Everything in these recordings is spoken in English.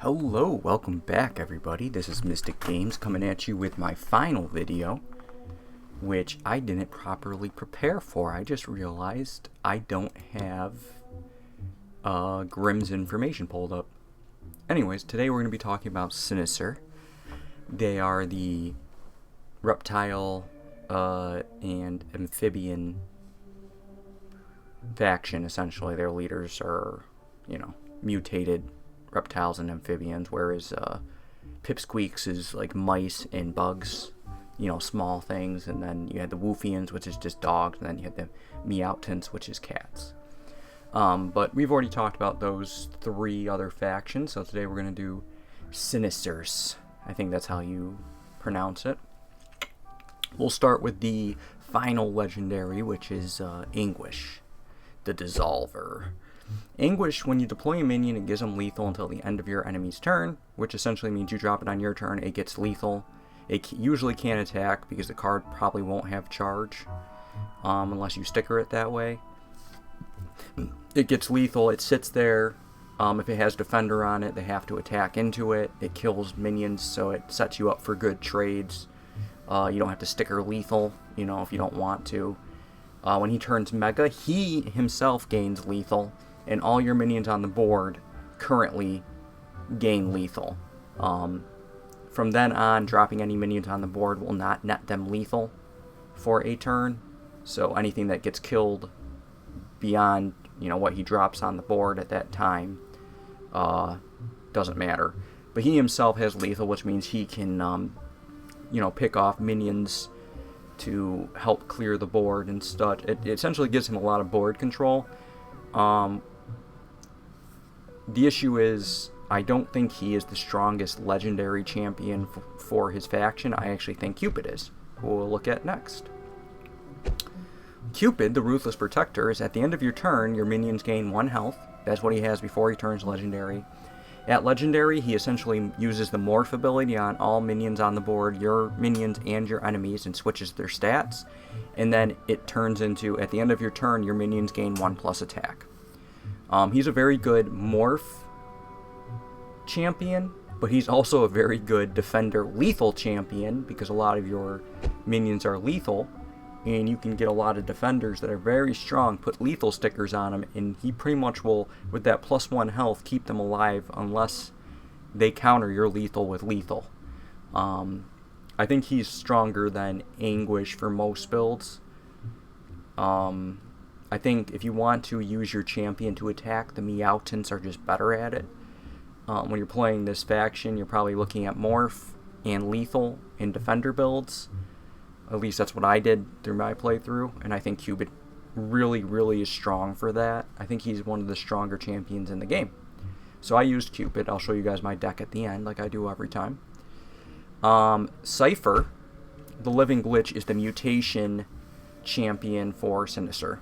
Hello, welcome back everybody. This is Mystic Games coming at you with my final video, which I didn't properly prepare for. I just realized I don't have Grimm's information pulled up. Anyways, today we're going to be talking about Sinisser. They are the reptile and amphibian faction, essentially. Their leaders are, mutated reptiles and amphibians, whereas Pipsqueaks is like mice and bugs, small things, and then you had the Woofians, which is just dogs, and then you had the Meowtons, which is cats. But we've already talked about those three other factions, so today we're going to do Sinisters. I think that's how you pronounce it. We'll start with the final legendary, which is Anguish, the Dissolver. Anguish, when you deploy a minion, it gives them lethal until the end of your enemy's turn, which essentially means you drop it on your turn, it gets lethal. It usually can't attack because the card probably won't have charge, unless you sticker it that way. It gets lethal, it sits there. If it has Defender on it, they have to attack into it. It kills minions, so it sets you up for good trades. You don't have to sticker lethal, if you don't want to. When he turns Mega, he himself gains lethal, and all your minions on the board currently gain lethal. From then on, dropping any minions on the board will not net them lethal for a turn. So anything that gets killed beyond, what he drops on the board at that time doesn't matter. But he himself has lethal, which means he can, pick off minions to help clear the board and stuff. It essentially gives him a lot of board control. The issue is, I don't think he is the strongest legendary champion for his faction. I actually think Cupid is, who we'll look at next. Cupid, the Ruthless Protector, is at the end of your turn, your minions gain 1 health. That's what he has before he turns legendary. At legendary, he essentially uses the morph ability on all minions on the board, your minions and your enemies, and switches their stats. And then it turns into, at the end of your turn, your minions gain 1+ attack. He's a very good morph champion, but he's also a very good defender lethal champion, because a lot of your minions are lethal, and you can get a lot of defenders that are very strong, put lethal stickers on them, and he pretty much will, with that +1 health, keep them alive unless they counter your lethal with lethal. I think he's stronger than Anguish for most builds. I think if you want to use your champion to attack, the Meowtons are just better at it. When you're playing this faction, you're probably looking at morph and lethal in defender builds. At least that's what I did through my playthrough, and I think Cupid really, really is strong for that. I think he's one of the stronger champions in the game. So I used Cupid. I'll show you guys my deck at the end, like I do every time. Cypher, the Living Glitch, is the mutation champion for Sinister.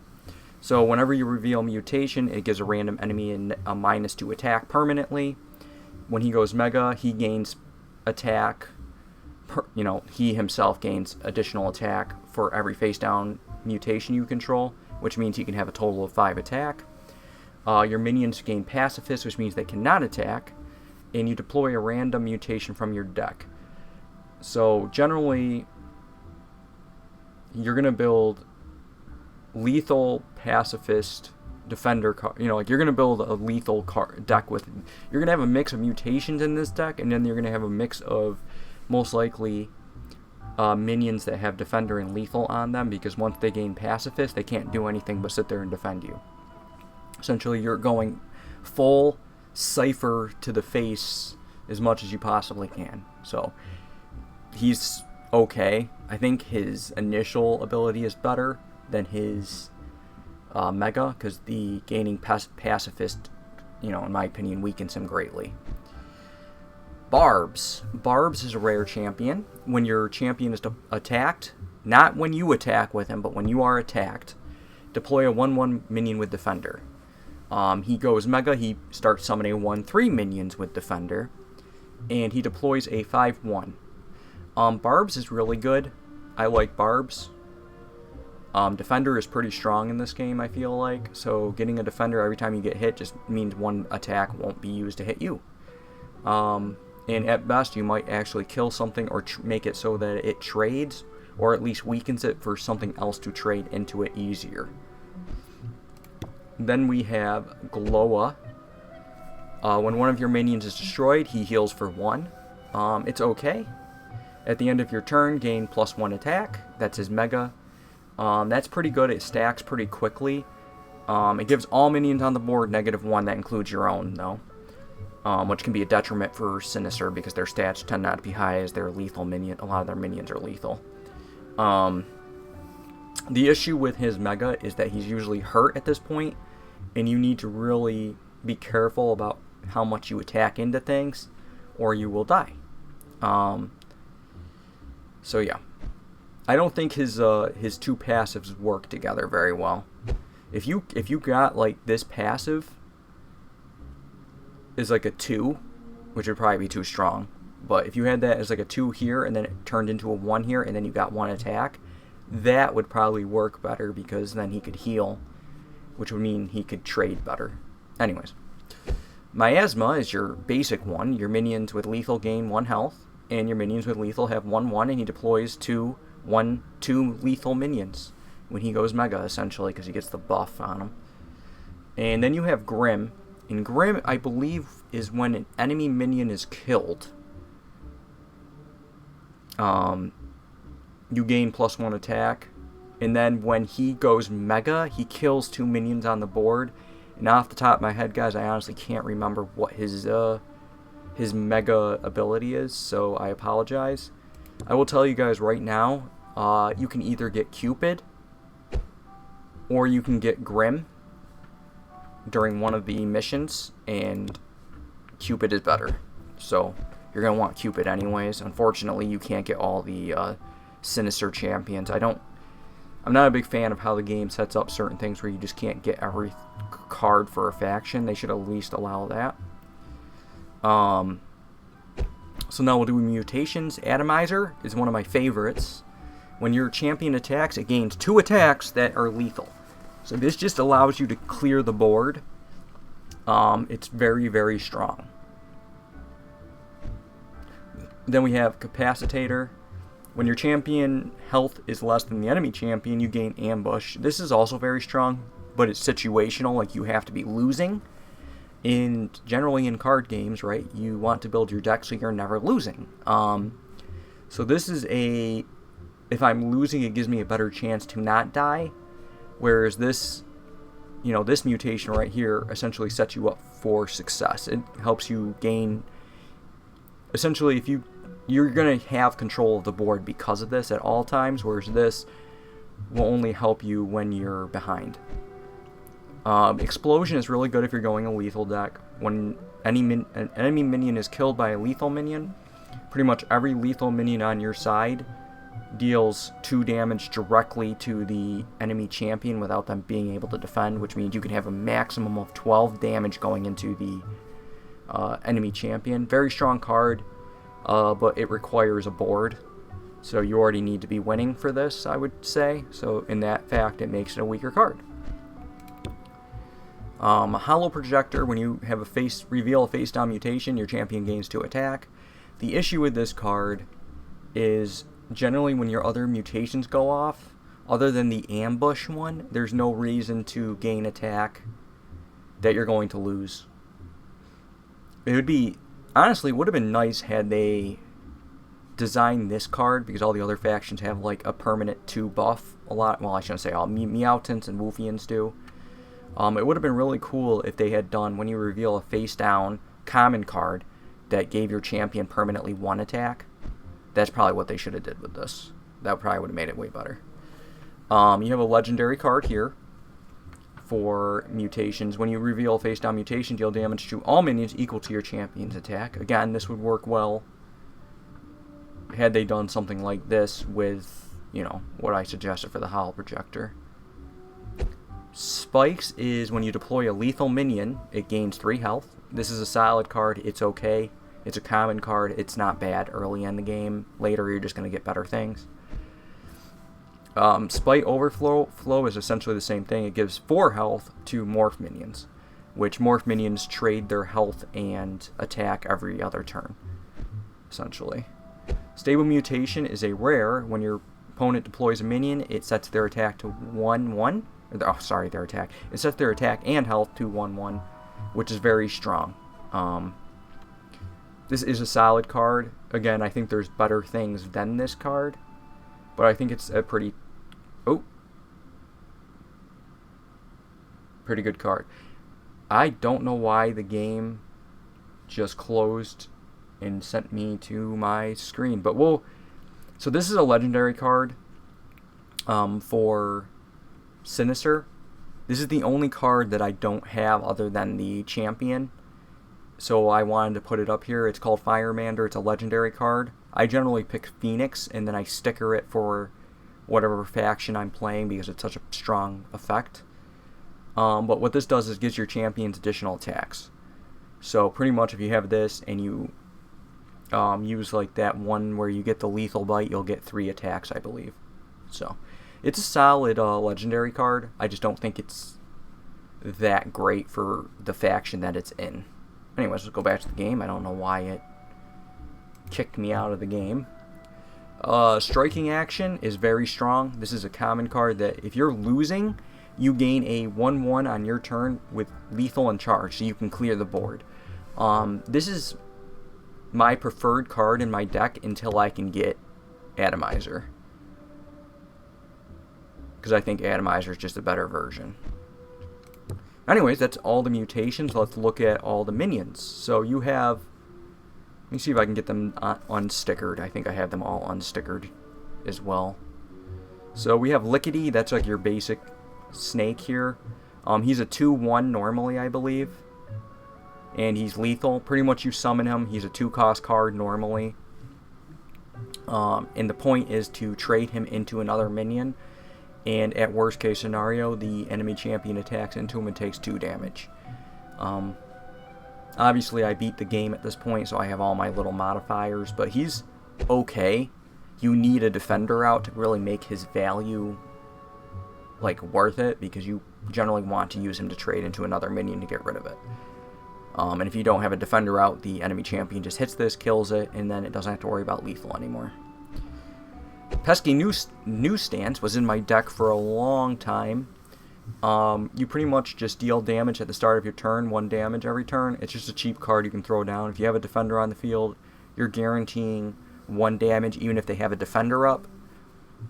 So whenever you reveal mutation, it gives a random enemy a -2 attack permanently. When he goes Mega, he gains attack. He himself gains additional attack for every face-down mutation you control, which means he can have a total of 5 attack. Your minions gain Pacifist, which means they cannot attack, and you deploy a random mutation from your deck. So generally, you're going to build lethal, pacifist, defender card. You're going to build a lethal deck with. You're going to have a mix of mutations in this deck, and then you're going to have a mix of most likely minions that have defender and lethal on them, because once they gain pacifist, they can't do anything but sit there and defend you. Essentially, you're going full Cypher to the face as much as you possibly can. So he's okay. I think his initial ability is better than his Mega, because the gaining pacifist, in my opinion, weakens him greatly. Barbs. Barbs is a rare champion. When your champion is attacked, not when you attack with him, but when you are attacked, deploy a 1/1 minion with Defender. He goes Mega, he starts summoning 1/3 minions with Defender, and he deploys a 5/1. Barbs is really good. I like Barbs. Defender is pretty strong in this game, I feel like, so getting a Defender every time you get hit just means one attack won't be used to hit you. And at best, you might actually kill something or make it so that it trades, or at least weakens it for something else to trade into it easier. Then we have Glowa. When one of your minions is destroyed, he heals for 1. It's okay. At the end of your turn, gain +1 attack. That's his mega. That's pretty good. It stacks pretty quickly. It gives all minions on the board -1. That includes your own, though. Which can be a detriment for Sinister because their stats tend not to be high as their lethal minion. A lot of their minions are lethal. The issue with his mega is that he's usually hurt at this point, and you need to really be careful about how much you attack into things, or you will die. So yeah, I don't think his 2 passives work together very well. If you got like this passive is like a 2, which would probably be too strong. But if you had that as like a 2 here and then it turned into a 1 here and then you got 1 attack, that would probably work better because then he could heal, which would mean he could trade better. Anyways, Miasma is your basic one. Your minions with lethal gain 1 health, and your minions with lethal have 1/1, and he deploys 2 lethal minions when he goes mega, essentially, because he gets the buff on him. And then you have Grim. And Grim, I believe, is when an enemy minion is killed. You gain +1 attack. And then when he goes mega, he kills 2 minions on the board. And off the top of my head, guys, I honestly can't remember what his mega ability is, so I apologize. I will tell you guys right now, you can either get Cupid or you can get Grim during one of the missions, and Cupid is better. So you're going to want Cupid anyways. Unfortunately, you can't get all the Sinister champions. I'm not a big fan of how the game sets up certain things where you just can't get every card for a faction. They should at least allow that. So now we'll do mutations. Atomizer is one of my favorites. When your champion attacks, it gains 2 attacks that are lethal. So this just allows you to clear the board. It's very, very strong. Then we have Capacitator. When your champion health is less than the enemy champion, you gain Ambush. This is also very strong, but it's situational, like you have to be losing. And generally in card games, right, you want to build your deck so you're never losing. So this is if I'm losing, it gives me a better chance to not die. Whereas this, this mutation right here essentially sets you up for success. It helps you gain, essentially, if you're going to have control of the board because of this at all times, whereas this will only help you when you're behind. Explosion is really good if you're going a lethal deck. When an enemy minion is killed by a lethal minion, pretty much every lethal minion on your side deals 2 damage directly to the enemy champion without them being able to defend, which means you can have a maximum of 12 damage going into the enemy champion. Very strong card, but it requires a board, so you already need to be winning for this, I would say. So in that fact, it makes it a weaker card. Hollow Projector, when you have reveal a face down mutation, your champion gains 2 attack. The issue with this card is generally when your other mutations go off, other than the ambush one, there's no reason to gain attack that you're going to lose. It would be, honestly, would have been nice had they designed this card, because all the other factions have like a permanent 2 buff. Well, I shouldn't say all. Meowtons and Wolfians do. It would have been really cool if they had done, when you reveal a face down common card that gave your champion permanently 1 attack. That's probably what they should have did with this. That probably would have made it way better. You have a legendary card here for mutations. When you reveal a face down mutation, deal damage to all minions equal to your champion's attack. Again, this would work well had they done something like this with, what I suggested for the Hollow Projector. Spikes is when you deploy a lethal minion, it gains 3 health. This is a solid card. It's okay. It's a common card. It's not bad early in the game. Later, you're just going to get better things. Spite Overflow is essentially the same thing. It gives 4 health to morph minions. which morph minions trade their health and attack every other turn, essentially. Stable Mutation is a rare. When your opponent deploys a minion, it sets their attack to 1/1. Oh, sorry, their attack. It sets their attack and health to 1/1, which is very strong. This is a solid card. Again, I think there's better things than this card, but I think it's a pretty good card. I don't know why the game just closed and sent me to my screen, but so this is a legendary card for Sinister. This is the only card that I don't have other than the champion, so I wanted to put it up here. It's called Firemander. It's a legendary card. I generally pick Phoenix and then I sticker it for whatever faction I'm playing because it's such a strong effect. But what this does is gives your champions additional attacks. So pretty much if you have this and you use like that one where you get the lethal bite, you'll get 3 attacks, I believe. So it's a solid legendary card. I just don't think it's that great for the faction that it's in. Anyways, let's go back to the game. I don't know why it kicked me out of the game. Striking Action is very strong. This is a common card that if you're losing, you gain a 1/1 on your turn with lethal and charge, so you can clear the board. This is my preferred card in my deck until I can get Atomizer, because I think Atomizer is just a better version. Anyways, that's all the mutations. Let's look at all the minions. So you have, let me see if I can get them unstickered. I think I have them all unstickered as well. So we have Lickety. That's like your basic snake here. He's a 2/1 normally, I believe, and he's lethal. Pretty much you summon him. He's a 2-cost card normally, and the point is to trade him into another minion, and at worst case scenario the enemy champion attacks into him and takes 2 damage. Obviously I beat the game at this point, so I have all my little modifiers, but he's okay. You need a defender out to really make his value like worth it, because you generally want to use him to trade into another minion to get rid of it. And if you don't have a defender out, the enemy champion just hits this, kills it, and then it doesn't have to worry about lethal anymore. Pesky Newsstands was in my deck for a long time. You pretty much just deal damage at the start of your turn, 1 damage every turn. It's just a cheap card you can throw down. If you have a defender on the field, you're guaranteeing 1 damage even if they have a defender up.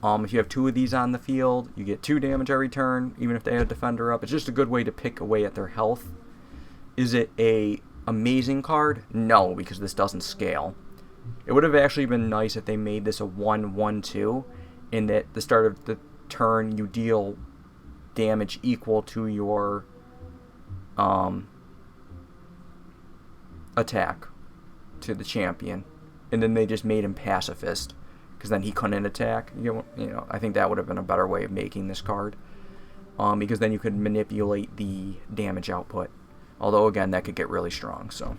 If you have 2 of these on the field, you get 2 damage every turn, even if they have a defender up. It's just a good way to pick away at their health. Is it a amazing card? No, because this doesn't scale. It would have actually been nice if they made this a 1/1/2, in that the start of the turn you deal damage equal to your attack to the champion, and then they just made him pacifist, because then he couldn't attack. You know, I think that would have been a better way of making this card, because then you could manipulate the damage output. Although again, that could get really strong. So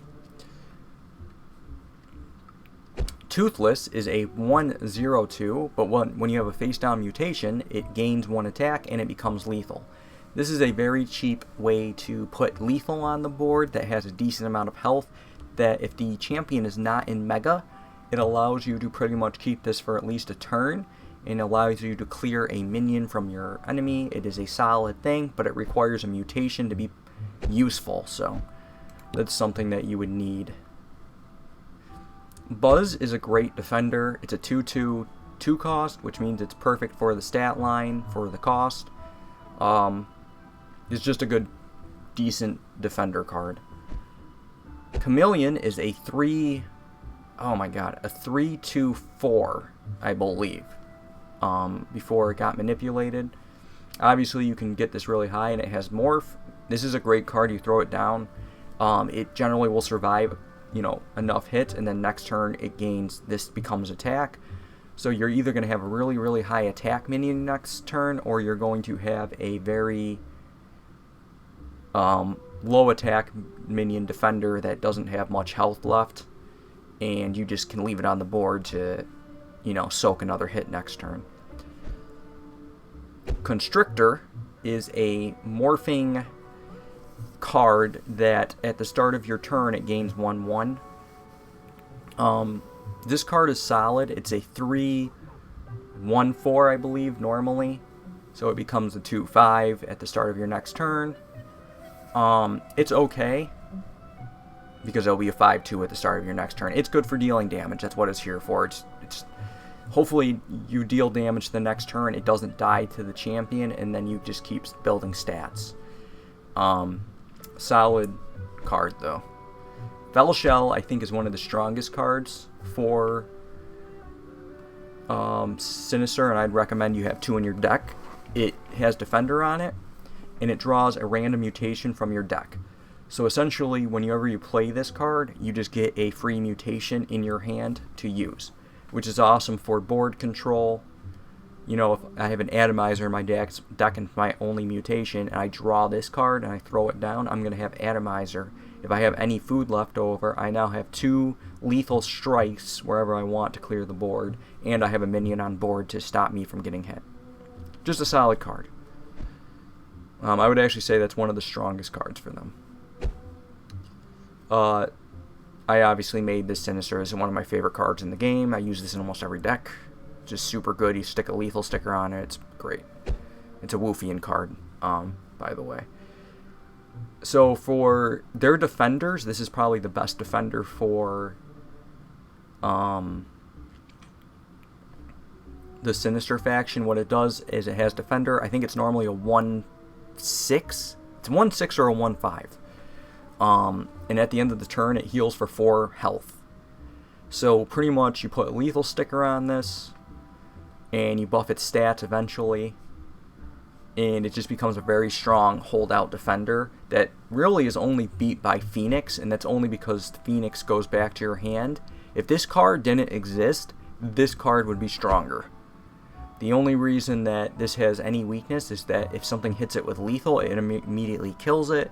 Toothless is a 1/0/2, but when you have a face-down mutation, it gains 1 attack and it becomes lethal. This is a very cheap way to put lethal on the board that has a decent amount of health, that if the champion is not in Mega, it allows you to pretty much keep this for at least a turn, and allows you to clear a minion from your enemy. It is a solid thing, but it requires a mutation to be useful, so that's something that you would need. Buzz is a great defender. It's a 2/2 2-cost, which means it's perfect for the stat line for the cost. It's just a good, decent defender card. Chameleon is a 3/4, I believe, before it got manipulated. Obviously you can get this really high, and it has morph. This is a great card. You throw it down, it generally will survive, you know, enough hits, and then next turn it gains, this becomes attack. So you're either going to have a really, really high attack minion next turn, or you're going to have a very low attack minion defender that doesn't have much health left, and you just can leave it on the board to, you know, soak another hit next turn. Constrictor is a morphing card that at the start of your turn it gains 1/1. This card is solid. It's a 3/1/4, I believe, normally. So it becomes a 2/5 at the start of your next turn. It's okay, because it'll be a 5/2 at the start of your next turn. It's good for dealing damage. That's what it's here for. It's hopefully you deal damage the next turn. It doesn't die to the champion, and then you just keep building stats. Solid card, though. Shell, I think, is one of the strongest cards for Sinister, and I'd recommend you have 2 in your deck. It has Defender on it, and it draws a random mutation from your deck. So essentially, whenever you play this card, you just get a free mutation in your hand to use, which is awesome for board control. You know, if I have an Atomizer in my deck and my only mutation, and I draw this card and I throw it down, I'm going to have Atomizer. If I have any food left over, I now have 2 lethal strikes wherever I want to clear the board, and I have a minion on board to stop me from getting hit. Just a solid card. I would actually say that's one of the strongest cards for them. I obviously made this Sinister as one of my favorite cards in the game. I use this in almost every deck. Just super good. You stick a lethal sticker on it. It's great. It's a Woofian card, by the way. So for their defenders, this is probably the best defender for the Sinister faction. What it does is it has Defender. I think it's normally a 1/6. It's a 1/6 or a 1/5. And at the end of the turn, it heals for 4 health. So pretty much you put a lethal sticker on this, and you buff its stats eventually, and it just becomes a very strong holdout defender that really is only beat by Phoenix, and that's only because Phoenix goes back to your hand. If this card didn't exist, this card would be stronger. The only reason that this has any weakness is that if something hits it with lethal, it immediately kills it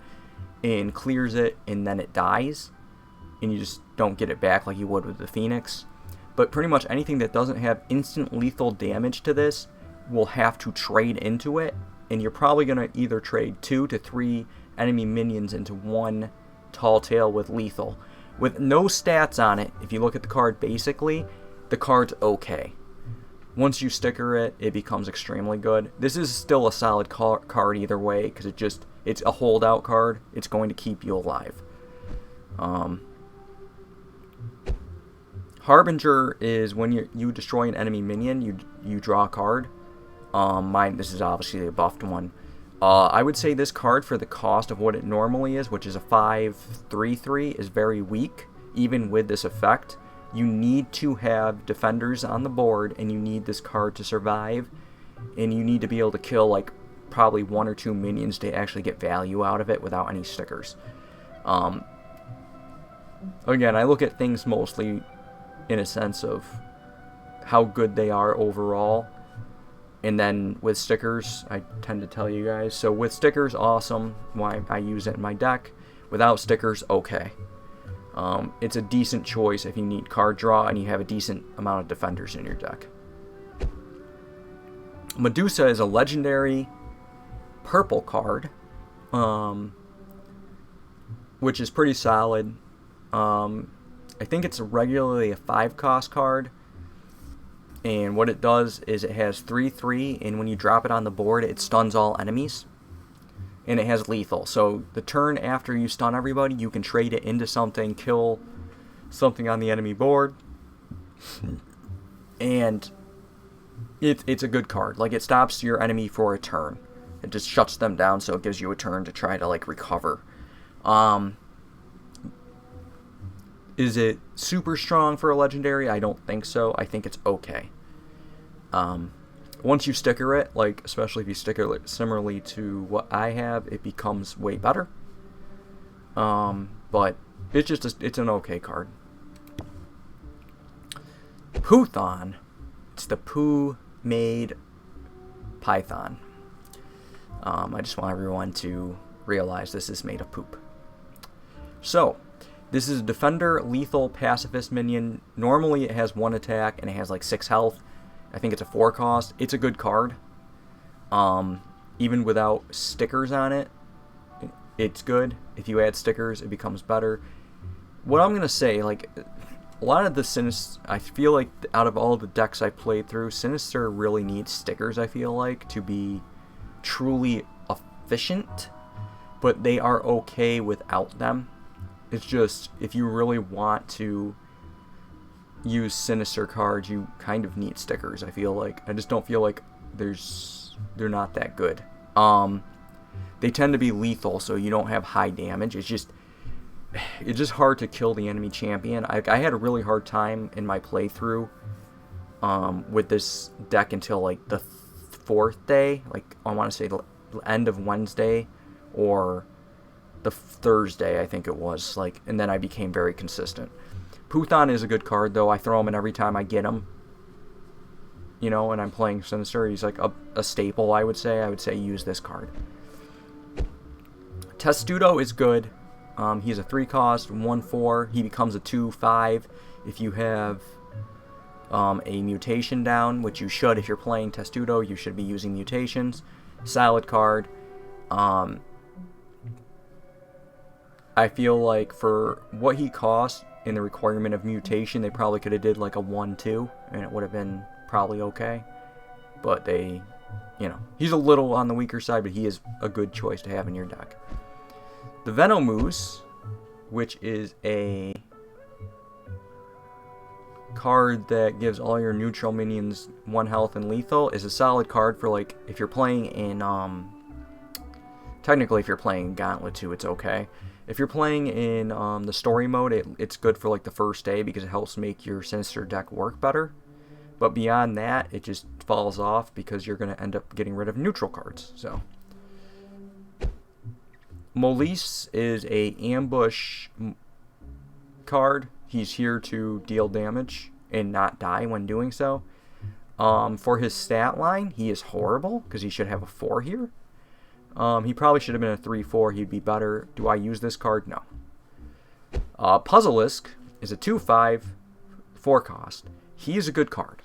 and clears it, and then it dies, and you just don't get it back like you would with the Phoenix. But pretty much anything that doesn't have instant lethal damage to this will have to trade into it, and you're probably going to either trade 2 to 3 enemy minions into 1 Tall Tale with lethal. With no stats on it, if you look at the card basically, the card's okay. Once you sticker it, it becomes extremely good. This is still a solid card either way, because it's a holdout card. It's going to keep you alive. Harbinger is when you destroy an enemy minion, you draw a card. This is obviously a buffed one. I would say this card, for the cost of what it normally is, which is a 5/3/3, is very weak, even with this effect. You need to have defenders on the board, and you need this card to survive, and you need to be able to kill like probably 1 or 2 minions to actually get value out of it without any stickers. Again, I look at things mostly in a sense of how good they are overall, and then with stickers, I tend to tell you guys. So with stickers, awesome, why I use it in my deck. Without stickers, okay. It's a decent choice if you need card draw and you have a decent amount of defenders in your deck. Medusa is a legendary purple card, which is pretty solid. I think it's regularly a 5-cost card, and what it does is it has 3/3, and when you drop it on the board, it stuns all enemies, and it has lethal. So the turn after you stun everybody, you can trade it into something, kill something on the enemy board, and it's a good card. Like, it stops your enemy for a turn. It just shuts them down, so it gives you a turn to try to like recover. Is it super strong for a legendary? I don't think so. I think it's okay. Once you sticker it, like especially if you sticker it similarly to what I have, it becomes way better. But it's just it's an okay card. Poothon. It's the Pooh made Python. I just want everyone to realize this is made of poop. So, this is a defender, lethal, pacifist minion. Normally it has 1 attack and it has like 6 health. I think it's a 4 cost. It's a good card. Even without stickers on it, it's good. If you add stickers, it becomes better. What I'm going to say, like, a lot of the Sinister, I feel like out of all the decks I played through, Sinister really needs stickers, I feel like, to be truly efficient. But they are okay without them. It's just, if you really want to use Sinister cards, you kind of need stickers, I feel like. I just don't feel like they're not that good. They tend to be lethal, so you don't have high damage. It's just hard to kill the enemy champion. I had a really hard time in my playthrough with this deck until like the 4th day. Like, I want to say the end of Wednesday or the Thursday, I think it was. Like, and then I became very consistent. Puthon is a good card, though. I throw him in every time I get him. You know, and I'm playing Sinister. He's like a staple, I would say. I would say use this card. Testudo is good. He's a 3-cost, 1/4. He becomes a 2/5 if you have a mutation down, which you should if you're playing Testudo. You should be using mutations. Solid card. I feel like for what he costs in the requirement of mutation, they probably could have did like a 1/2, and it would have been probably okay. But they, you know, he's a little on the weaker side, but he is a good choice to have in your deck. The Venomoose, which is a card that gives all your neutral minions 1 health and lethal, is a solid card for, like, if you're playing in, technically if you're playing Gauntlet 2, it's okay. If you're playing in the story mode, it's good for, like, the first day because it helps make your Sinister deck work better. But beyond that, it just falls off because you're going to end up getting rid of neutral cards, so... Molise is a ambush card. He's here to deal damage and not die when doing so. For his stat line, he is horrible because he should have a 4 here. He probably should have been a 3/4. He'd be better. Do I use this card? No. Puzzleisk is a 2/5, 4-cost. He is a good card.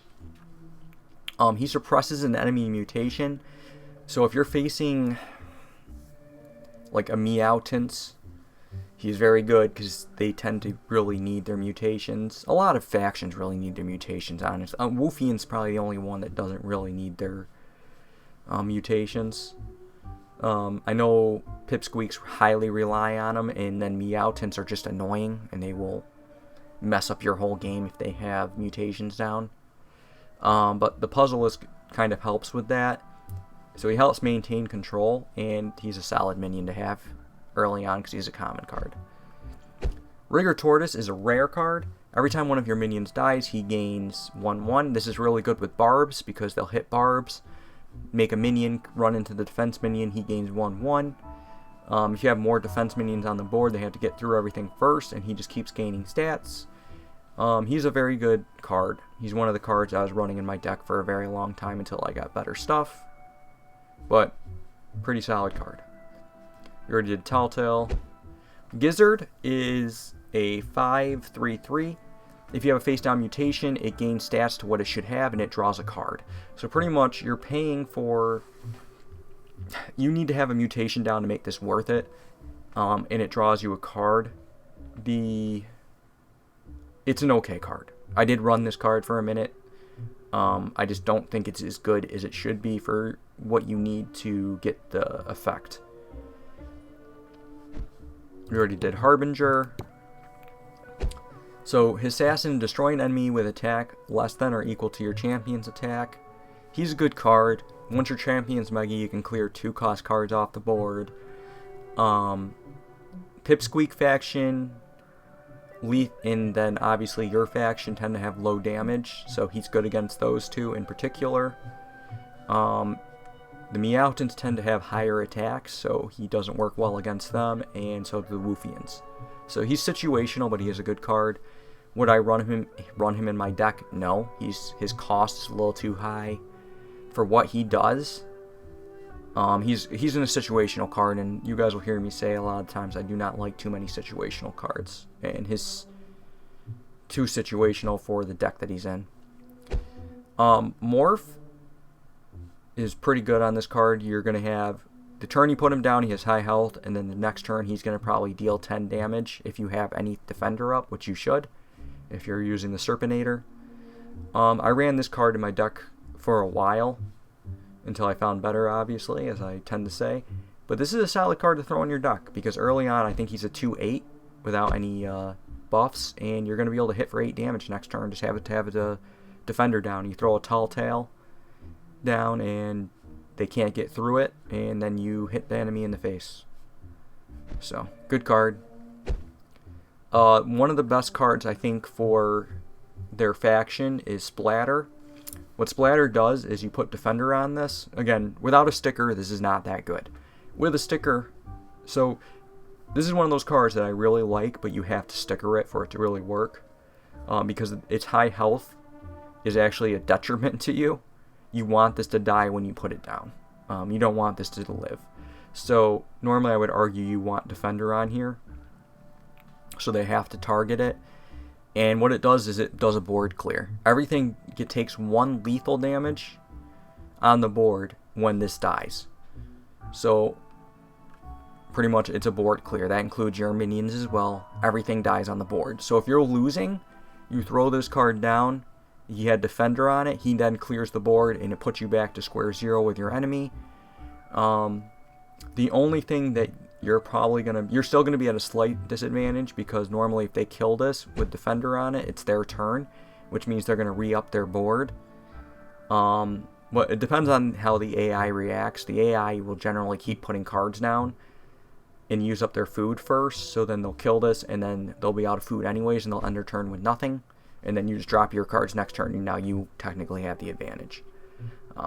He suppresses an enemy mutation. So if you're facing like a Meowtence, he's very good because they tend to really need their mutations. A lot of factions really need their mutations, honestly. Wolfian's probably the only one that doesn't really need their mutations. I know Pipsqueaks highly rely on them, and then Meowtents are just annoying, and they will mess up your whole game if they have mutations down. But the Puzzleisk kind of helps with that. So he helps maintain control, and he's a solid minion to have early on because he's a common card. Rigger Tortoise is a rare card. Every time one of your minions dies, he gains 1/1. This is really good with barbs because they'll hit barbs. Make a minion run into the defense minion, he gains 1/1. If you have more defense minions on the board, they have to get through everything first, and he just keeps gaining stats. He's a very good card. He's one of the cards I was running in my deck for a very long time until I got better stuff. But, pretty solid card. We already did Telltale. Gizzard is a 5/3/3. If you have a face-down mutation, it gains stats to what it should have, and it draws a card. So pretty much, you're paying for... You need to have a mutation down to make this worth it. And it draws you a card. It's an okay card. I did run this card for a minute. I just don't think it's as good as it should be for what you need to get the effect. We already did Harbinger. So, his Assassin, destroy an enemy with attack less than or equal to your champion's attack. He's a good card. Once your champion's Mega, you can clear 2-cost cards off the board. Pipsqueak faction, and then obviously your faction tend to have low damage, so he's good against those two in particular. The Meowtons tend to have higher attacks, so he doesn't work well against them, and so do the Wolfians. So he's situational, but he is a good card. Would I run him in my deck? No. His cost is a little too high for what he does. He's in a situational card, and you guys will hear me say a lot of times I do not like too many situational cards, and his too situational for the deck that he's in. Morph is pretty good on this card. You're going to have the turn you put him down, he has high health, and then the next turn he's going to probably deal 10 damage if you have any defender up, which you should if you're using the Serpinator. I ran this card in my deck for a while, until I found better, obviously, as I tend to say. But this is a solid card to throw in your deck, because early on I think he's a 2/8 without any buffs, and you're going to be able to hit for 8 damage next turn. Just have a defender down. You throw a Tall Tale down, and they can't get through it, and then you hit the enemy in the face. So, good card. One of the best cards, I think, for their faction is Splatter. What Splatter does is you put Defender on this. Again, without a sticker, this is not that good. With a sticker, so this is one of those cards that I really like, but you have to sticker it for it to really work. Because its high health is actually a detriment to you. You want this to die when you put it down. You don't want this to live. So normally I would argue you want Defender on here. So they have to target it. And what it does is it does a board clear. Everything takes 1 lethal damage on the board when this dies. So pretty much it's a board clear. That includes your minions as well. Everything dies on the board. So if you're losing, you throw this card down, he had Defender on it, he then clears the board, and it puts you back to square zero with your enemy. The only thing that you're still gonna be at a slight disadvantage, because normally if they kill this with Defender on it, it's their turn, which means they're gonna re-up their board. But it depends on how the AI reacts. The AI will generally keep putting cards down and use up their food first, so then they'll kill this, and then they'll be out of food anyways, and they'll end their turn with nothing, and then you just drop your cards next turn, and now you technically have the advantage.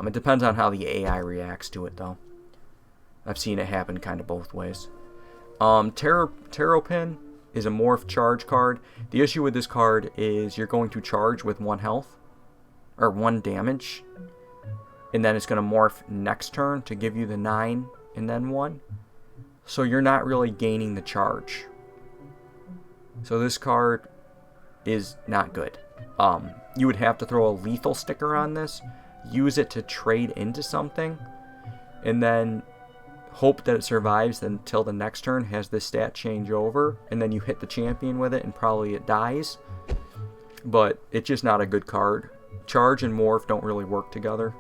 It depends on how the AI reacts to it, though. I've seen it happen kind of both ways. Terrapin is a morph charge card. The issue with this card is you're going to charge with 1 health, or 1 damage, and then it's going to morph next turn to give you the 9 and then 1. So you're not really gaining the charge. So this card is not good. You would have to throw a lethal sticker on this, use it to trade into something, and then hope that it survives until the next turn has this stat change over, and then you hit the champion with it and probably it dies. But it's just not a good card. Charge and morph don't really work together.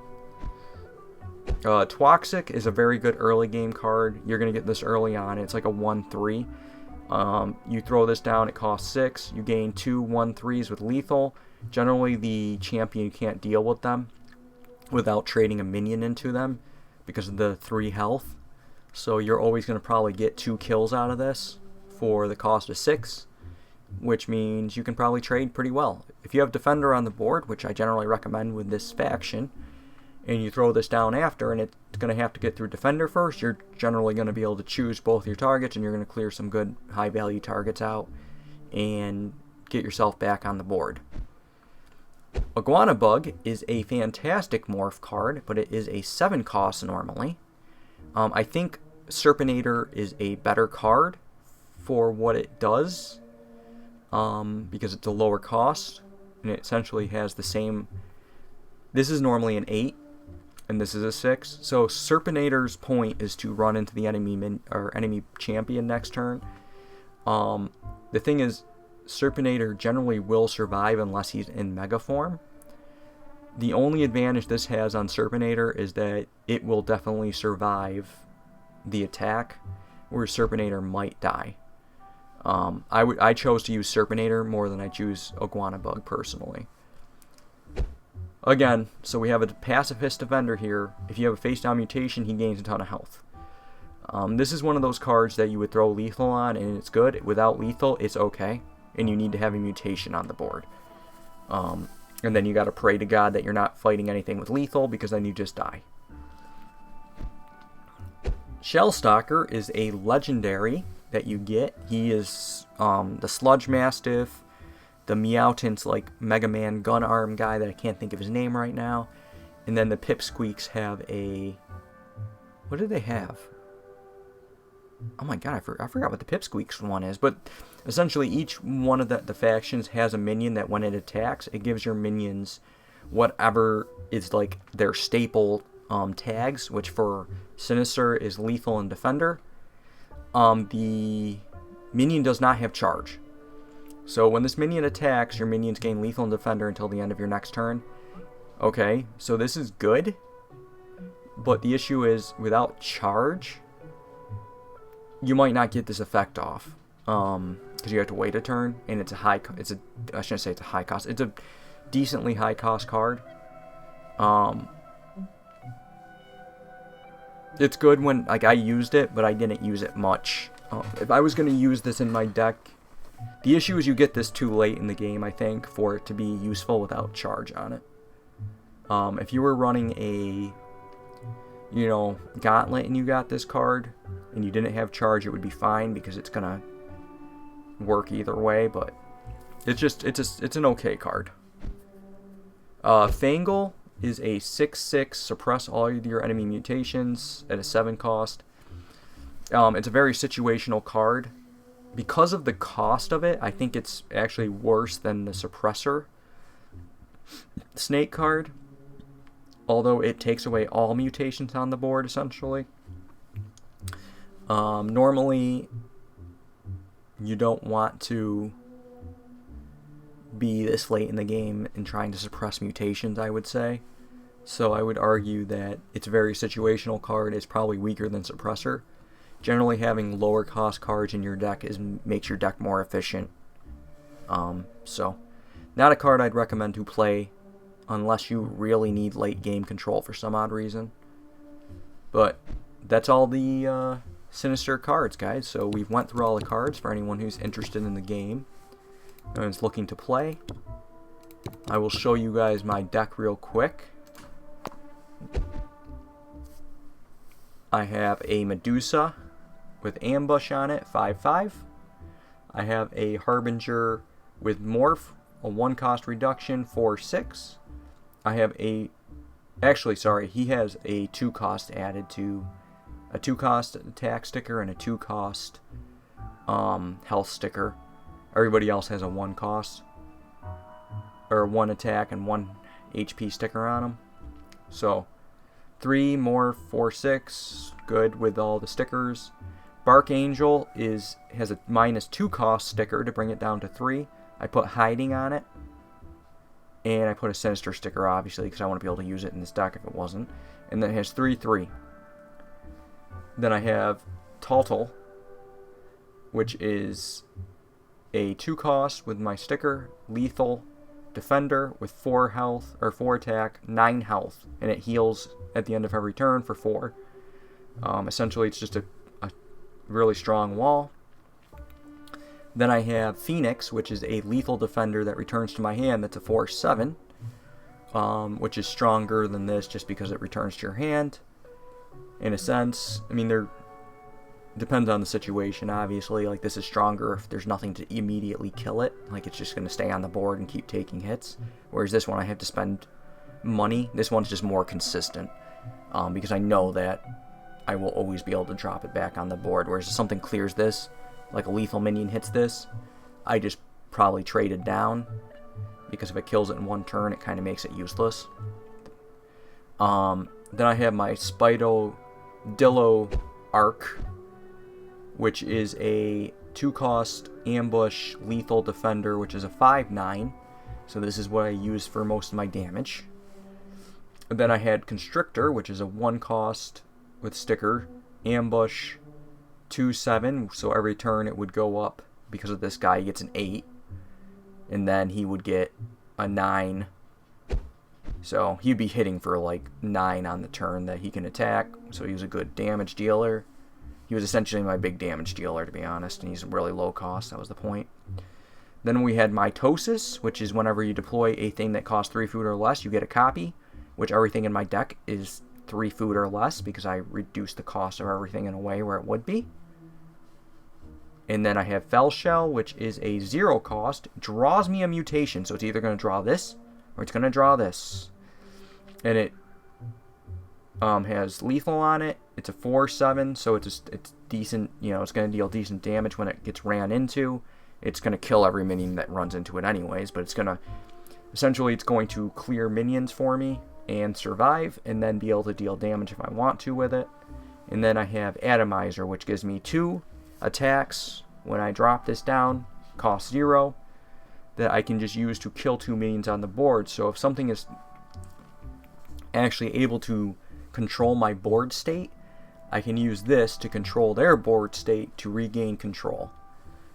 Twoxic is a very good early game card. You're going to get this early on. It's like a 1/3. You throw this down, it costs 6. You gain 2 1/3s with lethal. Generally the champion can't deal with them without trading a minion into them because of the 3 health. So you're always going to probably get 2 kills out of this for the cost of 6, which means you can probably trade pretty well. If you have Defender on the board, which I generally recommend with this faction, and you throw this down after, and it's going to have to get through Defender first, you're generally going to be able to choose both your targets, and you're going to clear some good high-value targets out and get yourself back on the board. Iguana Bug is a fantastic morph card, but it is a 7 cost normally. I think Serpinator is a better card for what it does, because it's a lower cost, and it essentially has the same. This is normally an 8, and this is a 6. So Serpinator's point is to run into the enemy champion next turn. The thing is, Serpinator generally will survive unless he's in Mega form. The only advantage this has on Serpinator is that it will definitely survive the attack, where Serpinator might die. I chose to use Serpinator more than I choose Iguana Bug personally. Again, so we have a pacifist defender here. If you have a face-down mutation, he gains a ton of health. This is one of those cards that you would throw lethal on, and it's good. Without lethal, it's okay, and you need to have a mutation on the board. And then you got to pray to God that you're not fighting anything with lethal, because then you just die. Shellstalker is a legendary that you get. He is the Sludge Mastiff, the Meowtant's like Mega Man gun arm guy that I can't think of his name right now. And then the Pipsqueaks have a... What do they have? Oh my god, I forgot what the Pipsqueaks one is. But essentially each one of the factions has a minion that when it attacks, it gives your minions whatever is like their staple tags, which for Sinister is lethal and defender. The minion does not have charge. So when this minion attacks, your minions gain lethal and defender until the end of your next turn. Okay, so this is good. But the issue is, without charge, you might not get this effect off. Because you have to wait a turn, and it's a high... I shouldn't say it's a high cost. It's a decently high cost card. It's good when, like, I used it, but I didn't use it much. If I was going to use this in my deck, the issue is you get this too late in the game, I think, for it to be useful without charge on it. If you were running a, gauntlet and you got this card, and you didn't have charge, it would be fine, because it's going to work either way, but it's an okay card. Fangle is a 6/6, suppress all of your enemy mutations at a 7 cost. It's a very situational card. Because of the cost of it, I think it's actually worse than the suppressor snake card. Although it takes away all mutations on the board, essentially. Normally, you don't want to be this late in the game in trying to suppress mutations, I would say. So I would argue that it's a very situational card. It's probably weaker than suppressor. Generally, having lower cost cards in your deck makes your deck more efficient. So, not a card I'd recommend to play unless you really need late game control for some odd reason. But that's all the Sinister cards, guys. So we've went through all the cards for anyone who's interested in the game and is looking to play. I will show you guys my deck real quick. I have a Medusa with Ambush on it, 5/5. I have a Harbinger with Morph, a 1-cost reduction, 4/6. I have a... Actually, sorry, he has a 2-cost added to... A 2-cost attack sticker and a 2-cost health sticker. Everybody else has a 1-cost. Or 1 attack and 1 HP sticker on them. So, 3 more 4/6, good with all the stickers. Bark Angel has a -2 cost sticker to bring it down to 3. I put Hiding on it. And I put a Sinister sticker, obviously, because I want to be able to use it in this deck if it wasn't. And then it has 3/3. Then I have Tautel, which is a 2-cost with my sticker, lethal, defender with 4 health, or 4 attack, 9 health, and it heals at the end of every turn for 4. Essentially, it's just a really strong wall. Then I have Phoenix, which is a lethal defender that returns to my hand. That's a 4/7, which is stronger than this just because it returns to your hand. In a sense, I mean, depends on the situation, obviously. Like, this is stronger if there's nothing to immediately kill it. Like, it's just going to stay on the board and keep taking hits. Whereas this one, I have to spend money. This one's just more consistent, because I know that I will always be able to drop it back on the board. Whereas if something clears this, like a lethal minion hits this, I just probably trade it down, because if it kills it in 1 turn, it kind of makes it useless. Then I have my Dillo Arc, which is a 2-cost ambush lethal defender, which is a 5/9. So this is what I use for most of my damage. And then I had Constrictor, which is a 1-cost with sticker, ambush, 2/7. So every turn it would go up. Because of this guy, he gets an 8. And then he would get a 9. So he'd be hitting for like 9 on the turn that he can attack. So he was a good damage dealer. He was essentially my big damage dealer, to be honest, and he's really low cost. That was the point. Then we had Mitosis, which is whenever you deploy a thing that costs 3 food or less, you get a copy, which everything in my deck is 3 food or less, because I reduced the cost of everything in a way where it would be. And then I have Fell Shell, which is a 0 cost, draws me a mutation, so it's either going to draw this, or it's going to draw this. And it has lethal on it. It's a 4/7, so it's decent. It's going to deal decent damage when it gets ran into. It's going to kill every minion that runs into it anyways, but it's going to... Essentially, it's going to clear minions for me and survive, and then be able to deal damage if I want to with it. And then I have Atomizer, which gives me 2 attacks when I drop this down, cost 0, that I can just use to kill 2 minions on the board. So if something is actually able to control my board state, I can use this to control their board state to regain control.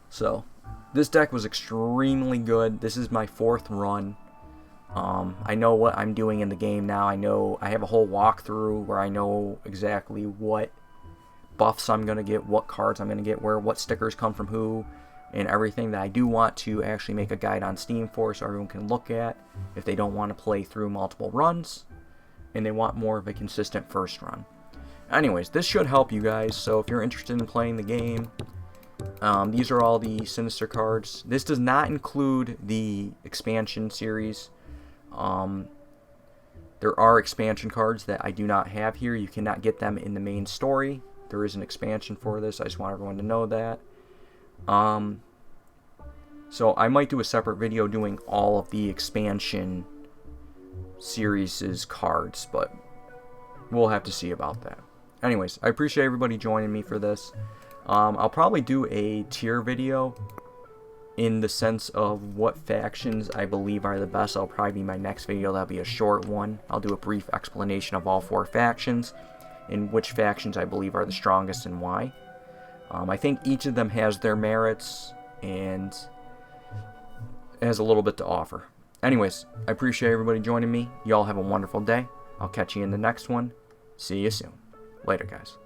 So this deck was extremely good. This is my 4th run. I know what I'm doing in the game now. I know I have a whole walkthrough where I know exactly what buffs I'm going to get, what cards I'm going to get, where, what stickers come from who, and everything that I do want to actually make a guide on Steam for so everyone can look at if they don't want to play through multiple runs and they want more of a consistent first run. Anyways, this should help you guys, so if you're interested in playing the game, these are all the Sinister cards. This does not include the expansion series. There are expansion cards that I do not have here. You cannot get them in the main story. There is an expansion for this. I just want everyone to know that. So I might do a separate video doing all of the expansion series' cards, but we'll have to see about that. Anyways, I appreciate everybody joining me for this. I'll probably do a tier video in the sense of what factions I believe are the best. That'll probably be my next video. That'll be a short one. I'll do a brief explanation of all 4 factions and which factions I believe are the strongest and why. I think each of them has their merits and has a little bit to offer. Anyways, I appreciate everybody joining me. Y'all have a wonderful day. I'll catch you in the next one. See you soon. Later, guys.